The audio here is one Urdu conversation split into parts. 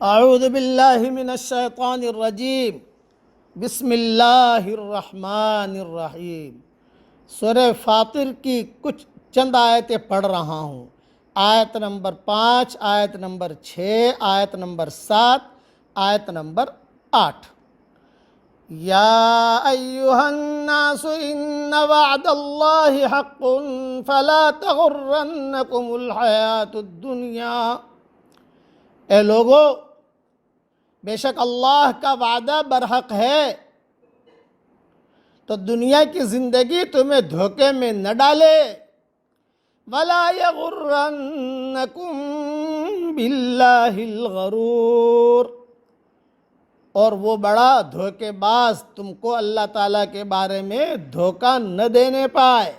اعوذ باللہ من الشیطان الرجیم بسم اللہ الرحمن الرحیم۔ سورہ فاطر کی کچھ چند آیتیں پڑھ رہا ہوں۔ آیت نمبر 5، آیت نمبر 6، آیت نمبر 7، آیت نمبر 8۔ یا ایہا الناس ان وعد اللہ حق فلا تغرنکم الحیات الدنیا۔ اے لوگو، بے شک اللہ کا وعدہ برحق ہے، تو دنیا کی زندگی تمہیں دھوکے میں نہ ڈالے۔ وَلَا يَغُرَّنَّكُمْ بِاللَّهِ الْغَرُورُ، اور وہ بڑا دھوکے باز تم کو اللہ تعالیٰ کے بارے میں دھوکہ نہ دینے پائے۔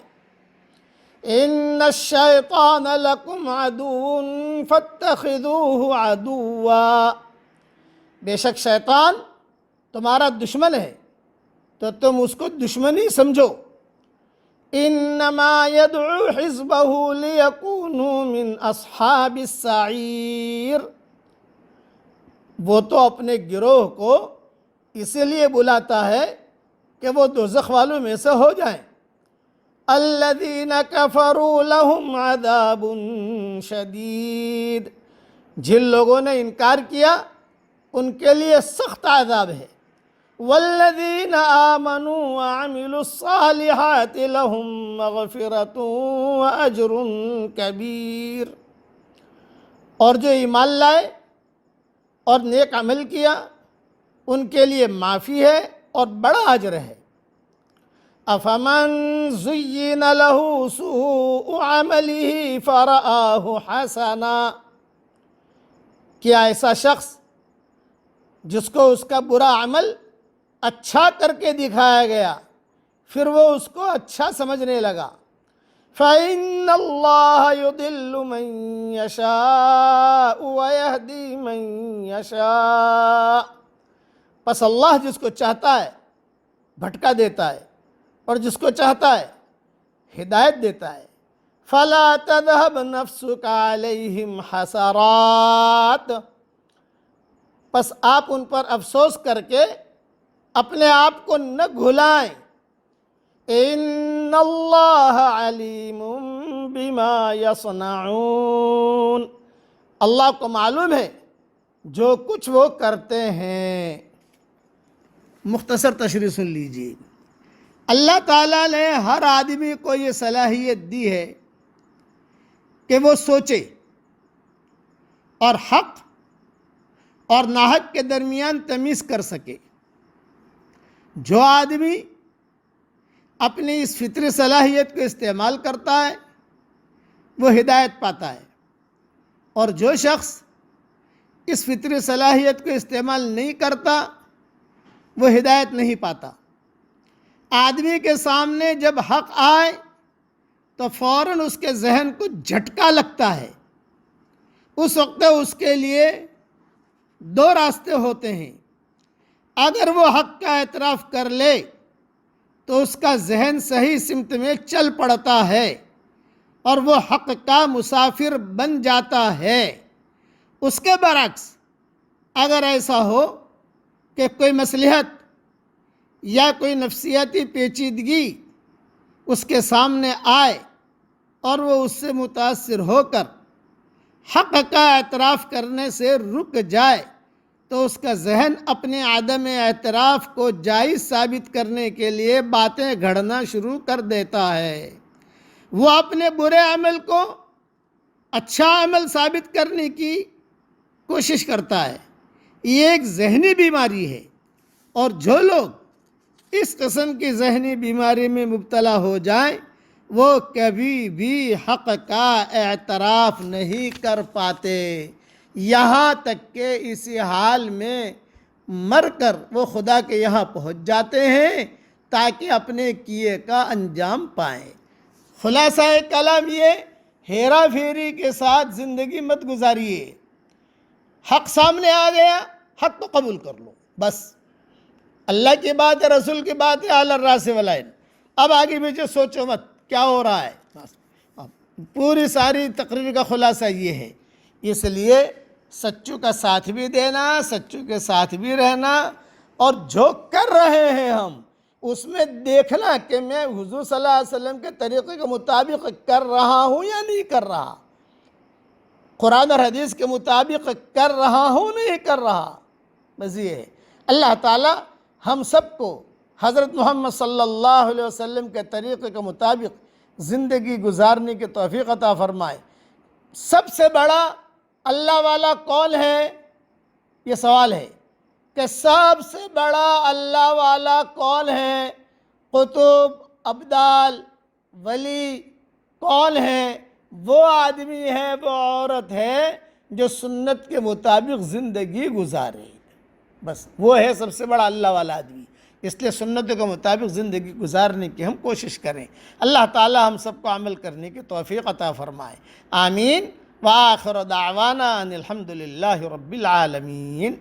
إِنَّ الشَّيْطَانَ لَكُمْ عَدُوٌّ فَاتَّخِذُوهُ عَدُوًّا، بے شک شیطان تمہارا دشمن ہے تو تم اس کو دشمن ہی سمجھو۔ انما يدعو حزبه ليكونوا من اصحاب السعیر، وہ تو اپنے گروہ کو اسی لیے بلاتا ہے کہ وہ دوزخ والوں میں سے ہو جائیں۔ الذين كفروا لهم عذاب شدید، جن لوگوں نے انکار کیا ان کے لیے سخت عذاب ہے۔ والذین آمنوا وعملوا الصالحات لهم مغفرۃ واجر کبیر، اور جو ایمان لائے اور نیک عمل کیا ان کے لیے معافی ہے اور بڑا اجر ہے۔ افمن زین له سوء عمله فرآہ حسنا، کیا ایسا شخص جس کو اس کا برا عمل اچھا کر کے دکھایا گیا پھر وہ اس کو اچھا سمجھنے لگا؟ فَإِنَّ اللَّهَ يُضِلُّ مَن يَشَاءُ وَيَهْدِي مَن يَشَاءُ، پس اللہ جس کو چاہتا ہے بھٹکا دیتا ہے اور جس کو چاہتا ہے ہدایت دیتا ہے۔ فَلَا تَذْهَبْ نَفْسُكَ عَلَيْهِمْ حَسَرَاتٍ، پس آپ ان پر افسوس کر کے اپنے آپ کو نہ گھلائیں۔ ان اللہ علیم بما یصنعون، اللہ کو معلوم ہے جو کچھ وہ کرتے ہیں۔ مختصر تشریح سن لیجیے۔ اللہ تعالیٰ نے ہر آدمی کو یہ صلاحیت دی ہے کہ وہ سوچے اور حق اور ناحق کے درمیان تمیز کر سکے۔ جو آدمی اپنی اس فطری صلاحیت کو استعمال کرتا ہے وہ ہدایت پاتا ہے، اور جو شخص اس فطری صلاحیت کو استعمال نہیں کرتا وہ ہدایت نہیں پاتا۔ آدمی کے سامنے جب حق آئے تو فوراً اس کے ذہن کو جھٹکا لگتا ہے۔ اس وقت اس کے لیے دو راستے ہوتے ہیں۔ اگر وہ حق کا اعتراف کر لے تو اس کا ذہن صحیح سمت میں چل پڑتا ہے اور وہ حق کا مسافر بن جاتا ہے۔ اس کے برعکس اگر ایسا ہو کہ کوئی مصلحت یا کوئی نفسیاتی پیچیدگی اس کے سامنے آئے اور وہ اس سے متاثر ہو کر حق کا اعتراف کرنے سے رک جائے تو اس کا ذہن اپنے عدم اعتراف کو جائز ثابت کرنے کے لیے باتیں گھڑنا شروع کر دیتا ہے۔ وہ اپنے برے عمل کو اچھا عمل ثابت کرنے کی کوشش کرتا ہے۔ یہ ایک ذہنی بیماری ہے، اور جو لوگ اس قسم کی ذہنی بیماری میں مبتلا ہو جائیں وہ کبھی بھی حق کا اعتراف نہیں کر پاتے، یہاں تک کہ اسی حال میں مر کر وہ خدا کے یہاں پہنچ جاتے ہیں تاکہ اپنے کیے کا انجام پائیں۔ خلاصہ کلام یہ، ہیرا پھیری کے ساتھ زندگی مت گزاریے۔ حق سامنے آ گیا، حق تو قبول کر لو، بس اللہ کی بات ہے، رسول کی بات ہے، علی الراس والعین، اب آگے پیچھے سوچو مت کیا ہو رہا ہے۔ پوری ساری تقریر کا خلاصہ یہ ہے۔ اس لیے سچوں کا ساتھ بھی دینا، سچوں کے ساتھ بھی رہنا، اور جو کر رہے ہیں ہم اس میں دیکھنا کہ میں حضور صلی اللہ علیہ وسلم کے طریقے کے مطابق کر رہا ہوں یا نہیں کر رہا، قرآن اور حدیث کے مطابق کر رہا ہوں نہیں کر رہا۔ بس یہ ہے۔ اللہ تعالی ہم سب کو حضرت محمد صلی اللہ علیہ وسلم کے طریقے کے مطابق زندگی گزارنے کی توفیق عطا فرمائے۔ سب سے بڑا اللہ والا کون ہے؟ یہ سوال ہے کہ سب سے بڑا اللہ والا کون ہے؟ قطب، ابدال، ولی کون ہے؟ وہ آدمی ہے، وہ عورت ہے جو سنت کے مطابق زندگی گزارے، بس وہ ہے سب سے بڑا اللہ والا آدمی۔ اس لیے سنتوں کے مطابق زندگی گزارنے کی ہم کوشش کریں۔ اللہ تعالی ہم سب کو عمل کرنے کی توفیق عطا فرمائے، آمین۔ وآخر دعوانا ان الحمد للہ رب العالمین۔